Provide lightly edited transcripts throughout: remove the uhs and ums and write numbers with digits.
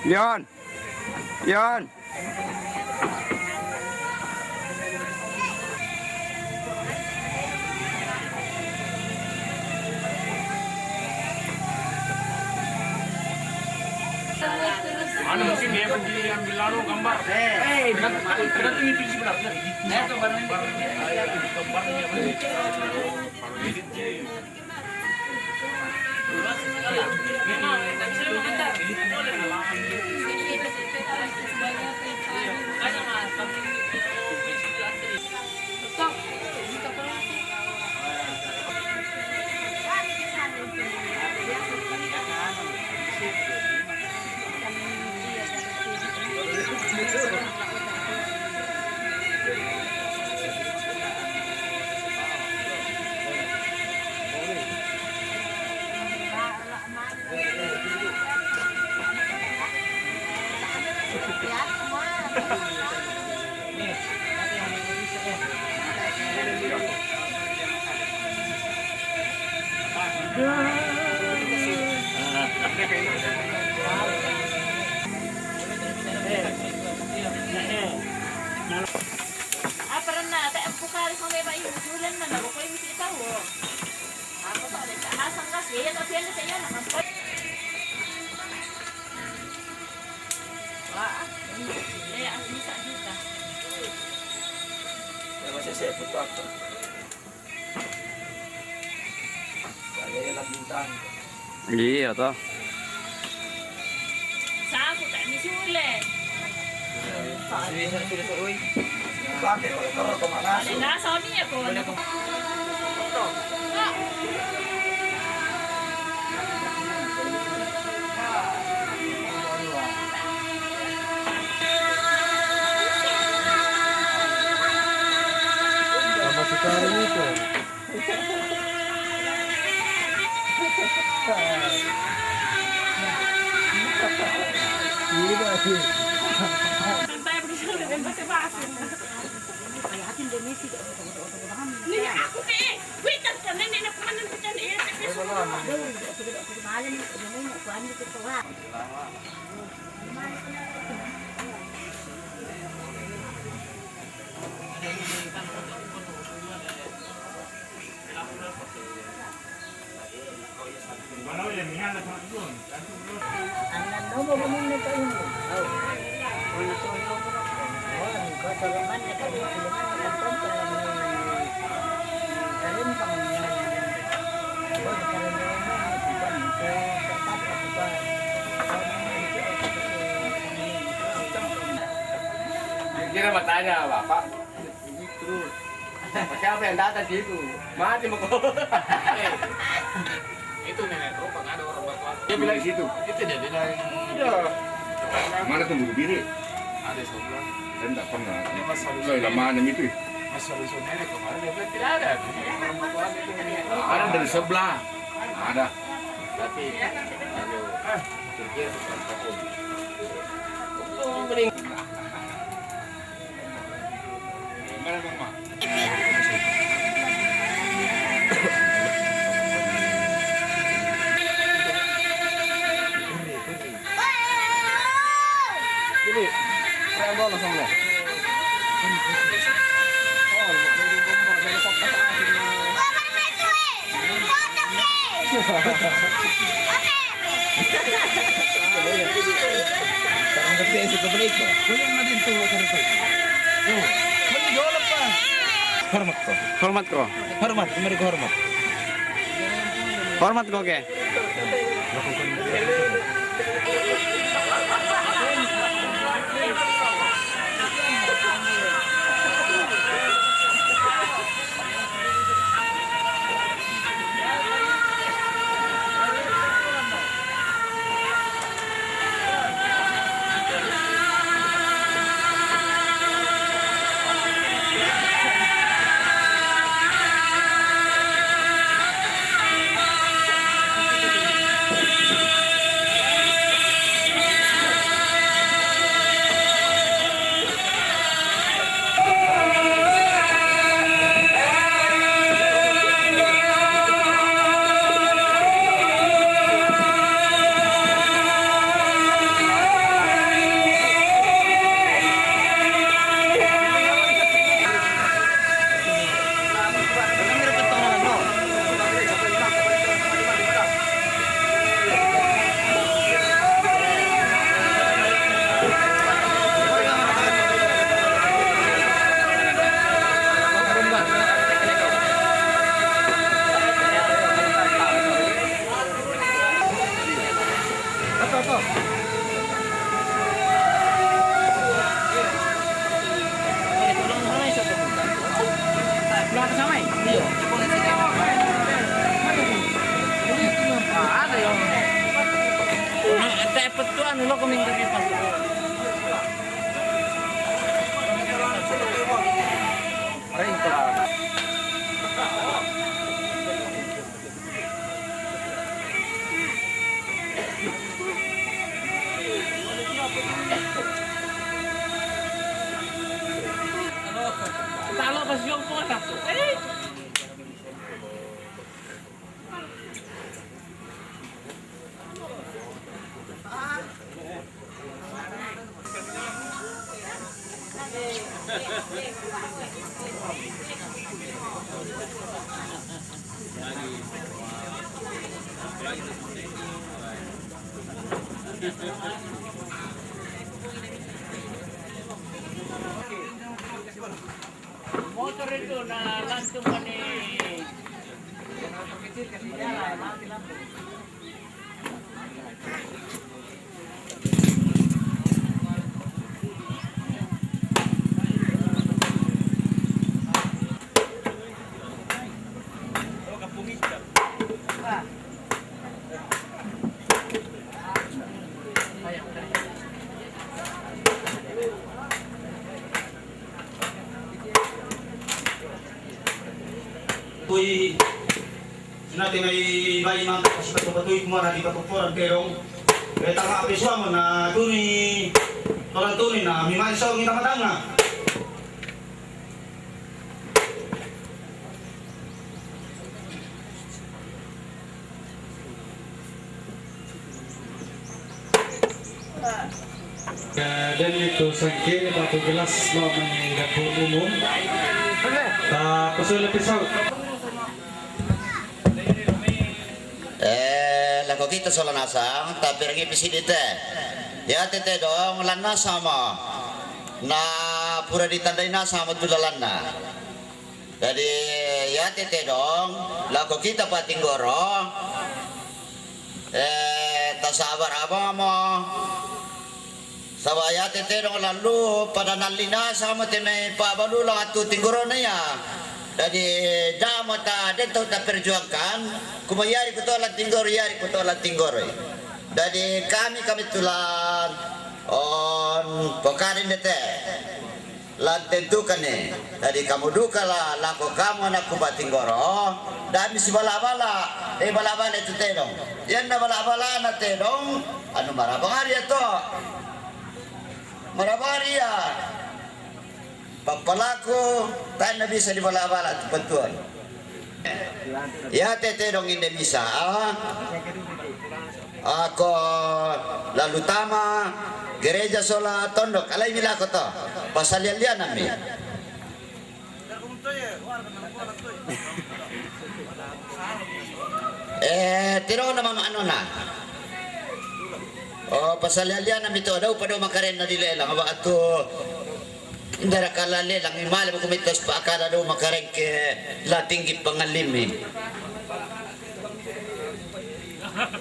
Yon. Yon. Ano mungkin dia berdiri ambil lalu gambar. Berarti itu sebenarnya. Itu gambarnya. Pernah tak empu kali sampai bayi bulan mana aku ini mesti tahu. Aku tak ada hasan kasih ya tapi ada saya nak nampak. Wah, ya bisa juga. Ya masih saya putar. Saya nak bintang. Iya toh. Saku tak misulen. Bakit kalau kemana? Ada nasa ni aku. Sama sekarang itu. Iya sih. Sampai bersama dengan bahasa. Ni aku ke, wait kan nenek nak panen macam ni. Kira bertanya Bapak. Terus. Siapa yang datang di situ? Mati mau. Itu nenek rokok ada orang bapak. Dia bilang di situ. Itu dia bilang. Iya. Mana tuh bunuh diri? Ada sebelah. Saya tidak pernah. Ini masalah Loh, lama itu. masalah nenek kemarin dia bilang tidak ada. Orang bapak itu Ada dari sebelah. Ada. tapi ayo kerja apapun. Oh, mending. Mana bang Mak? Jadi, saya bawa langsung lah. Sekarang kerja isi kebelik kok. Belum ada itu motor itu. Tuh, mana jolok pak? Hormat kok. Hormat kok. Hormat, kemari ke hormat. Hormat kok ke. lo kaming kapipas. Aray, ito lang. Talo pas yung po na. Motor itu na langsung ka ni Tuy natin ay bayi man kasi patuloy kumara di kapupurang pero tanga apiswa mo na tunay tolang tunay na may maisaw ng namadanga. Dan itu sangkir atau gelas selama yang dapur umum. Kusul episode. Lagu kita soal nasang, tapi rangi pisidite. Ya tete dong, lana sama. Na pura ditandai na sama tu lana. Jadi ya tete dong, lagu kita patinggoro. Tak sabar apa mo. Sabaya tete dong lalu pada nalina sama teme Pak Balu lang atu tinggoro na ya. Jadi damo ta dento ta perjuangkan kumayari ko to lang tinggoro yari ko to lang tinggoro. Jadi kami tulan on pokarin dete. Lang tentukan ni. Jadi kamu dukalah lako kamu anak kubat tinggoro. Dan si bala-bala bala-bala itu tedong. Yan na bala-bala na tedong. Ano marabang hari to? Marabaria papalaku tak bisa di bala-bala betul. Ya tete dong ini bisa. Ako lalu tama gereja sola tondok alai mila ko to. Pasal lian nami. Tiro naman ano na. Oh, pasalalian na ito daw pa daw makaren na dilelang aba ato ndara kalale lang imali mo kumitos pa akala daw makaren ke latinggi pangalimi.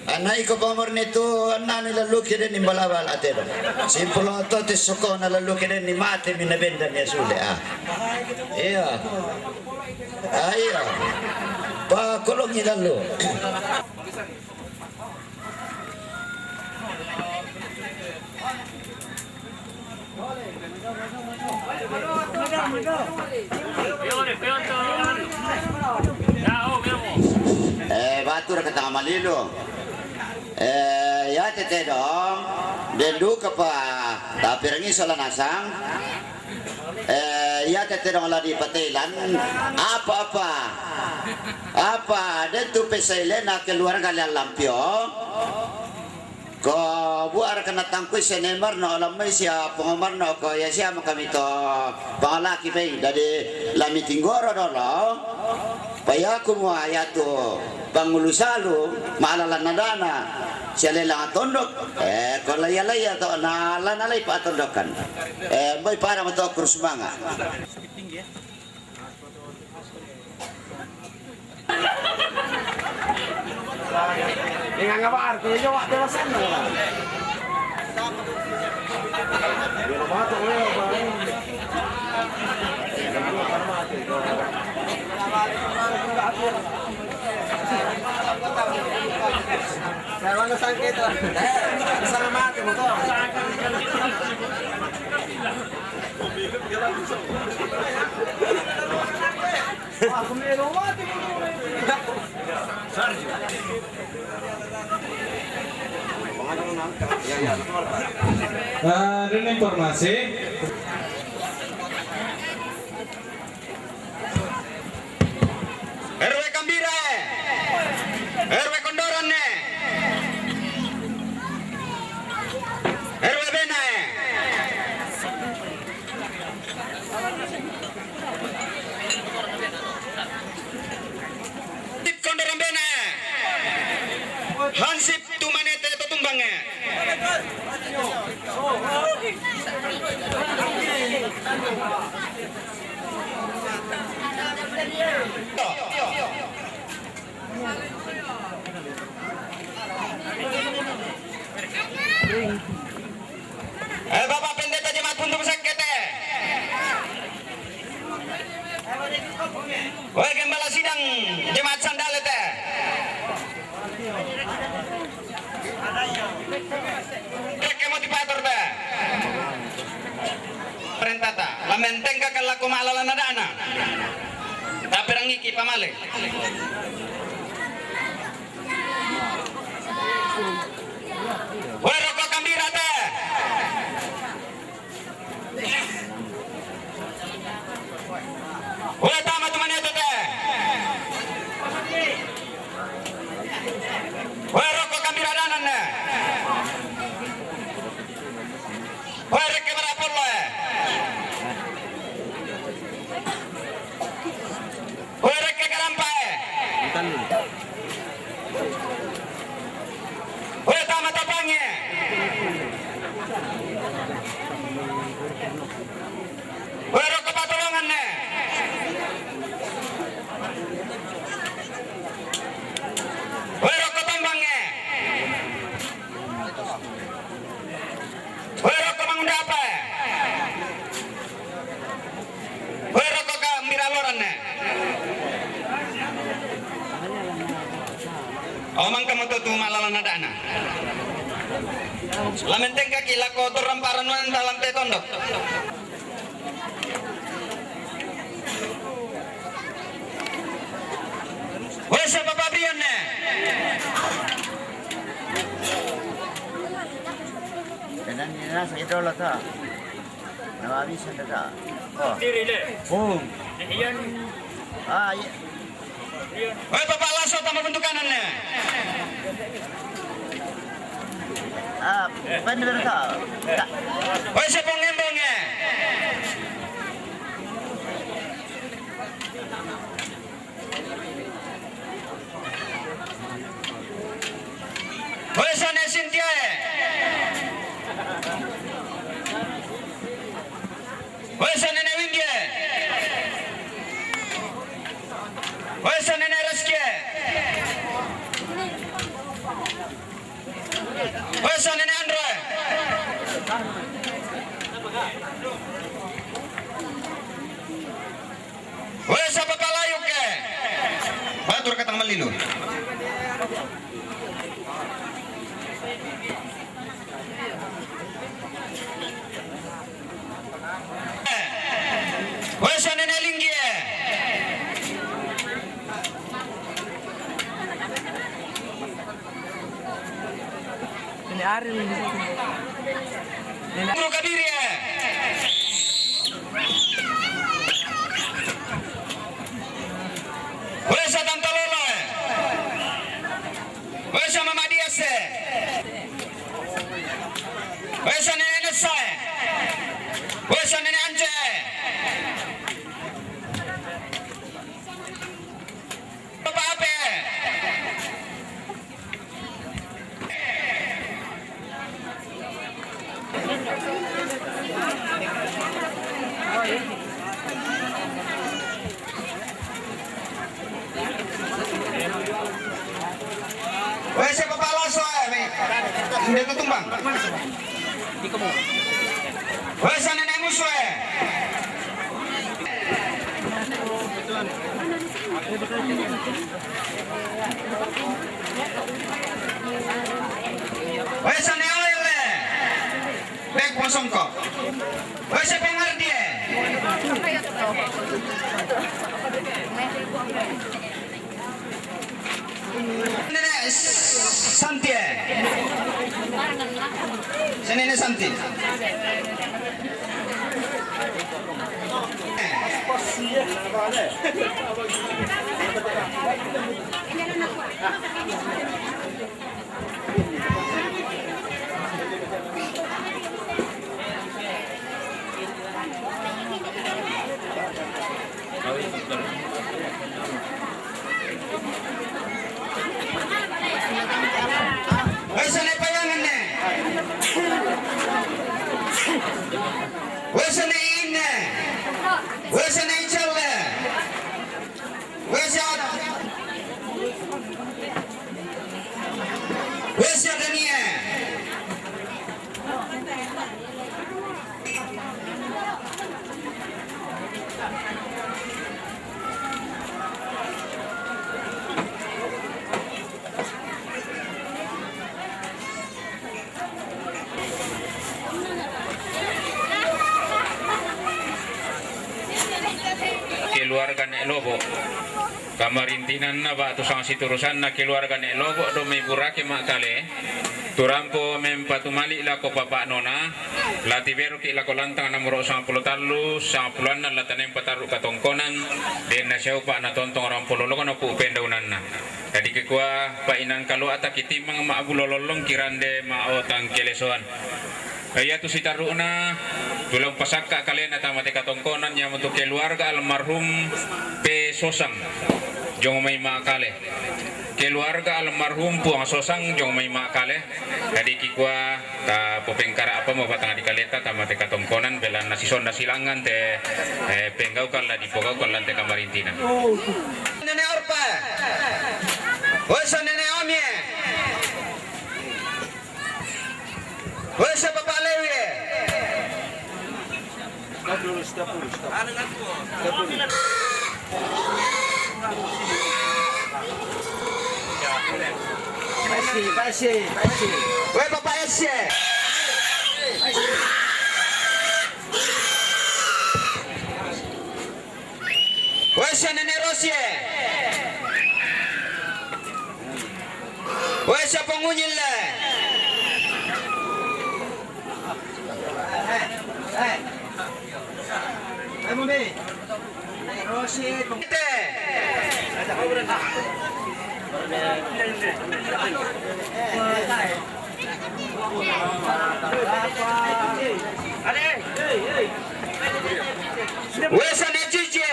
Anay ko pamor nito anani laluki din ni balabal atero. Simplo to tisoko na laluki din ni mate minabenda niya sule Iya. Ayo. Pa kulong ni lalu. Batu na kata malilo. Ya tete dong. Dendu kapa tapi rangi sola nasang. Ya tete dong ladi patilan. Apa dentu pesailen nak keluar kalian lampio. Ko buar kena tangkui senemar no lamai siya pengomar no ko ya siya kami to pangalaki bay dari lami tinggoro dolo paya ko mo ayato pangulusalu maalalan na dana siya lelang tondok ko laya to nalanalay pa tondokan may para mo to krus manga. Dengan ngapa artinya jawab dewasa nggak? Biar batuk ya, Bang. Saya mana sakit tuh? Sama mati mo to. Aku meron mati mo to. Dan informasi RW Kambira, RW Kondoran, RW Bena, Tip Kondoran Bena, Hansip Tumanete Tutumbangnya. Bapak Pendeta Jemaat Puntung Sakit. Woi Gembala Sidang Jemaat Sandalet. Dek motivator teh. Perintah ta, lamenteng kakak laku malalan ada anak. Tapi rangiki pamale. Woi rokok Kambira teh. Woi tamat teman itu teh. Woi rokok Kambira danan teh. Woi reke berapun lo ya. Woi reke garampai. Woi tamat apanya. Woi rokok patolongan nih. Woi rokok tombangnya. Woi rokok mangunda apa? Woi rokok Kambira loran nih. Omang kamu tuh malalan ada anak. Lamenteng kaki lako turamparan wan dalam teh tondok. Woi siapa pabrian nih? Dan ini nasa idol ta. Nawawisan ta. Oh. Boom. Ah, iya. Woi Bapak Lasso tambah bentukanan nih. Ah, bener ta. Woi siapa ngembongnya? Woi sana Cynthia. Woi sana Windia. Woi sana Rizky. Woi sana Andro. Woi siapa palayuk ke? Batur katang melilu. Woi sana Linggi. Ini Ari ini. Guru Kabiri. Woi Satan Tololo. Woi sama Madias. Woi sana Nesa. Woi sana Anje. Bapak apa? Woi siapa Pak Lasso? Hindi ko tumbang. Woi sana Nemus. Wes ane oleh. Bek kosong kok. Wes pengerti. Nenek Santi. Nenek Santi. Wes ane payangan ne. Wes ane ine. Wes ane chale. Wes ya. Wes ya dunia. keluarga nek lobo kamarintinan na ba to sang siturusan na keluarga nek lobo do may burake makale turampo mempatumali la ko papa nona latibero ki la ko lantang na muro sang pulutallu sang puluan na latanem pataru katongkonan den na siya pa na tontong orang pulolo na po pendaunan na jadi kekua pa inang kalu ata kitimang maabulololong kirande maotang kelesoan. Kaya tu si taruna tulang pasaka kalian atau mati katongkonan yang untuk keluarga almarhum P Sosang jong may makale keluarga almarhum Puang Sosang jong may makale jadi kikwa ta popengkara apa mau batang di kaleta ta mati katongkonan belan nasi sonda silangan te penggau kala di pogau kala te kamarintina Nenek Orpa Wesa nenek Omie Wesa Bapak Lewi Pasir. Weh Bapak Esye Wesa nenek Rosye Wesa pengunyil Wesa necuce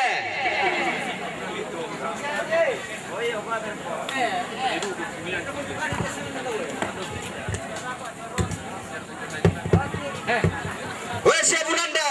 Wesa Bunanda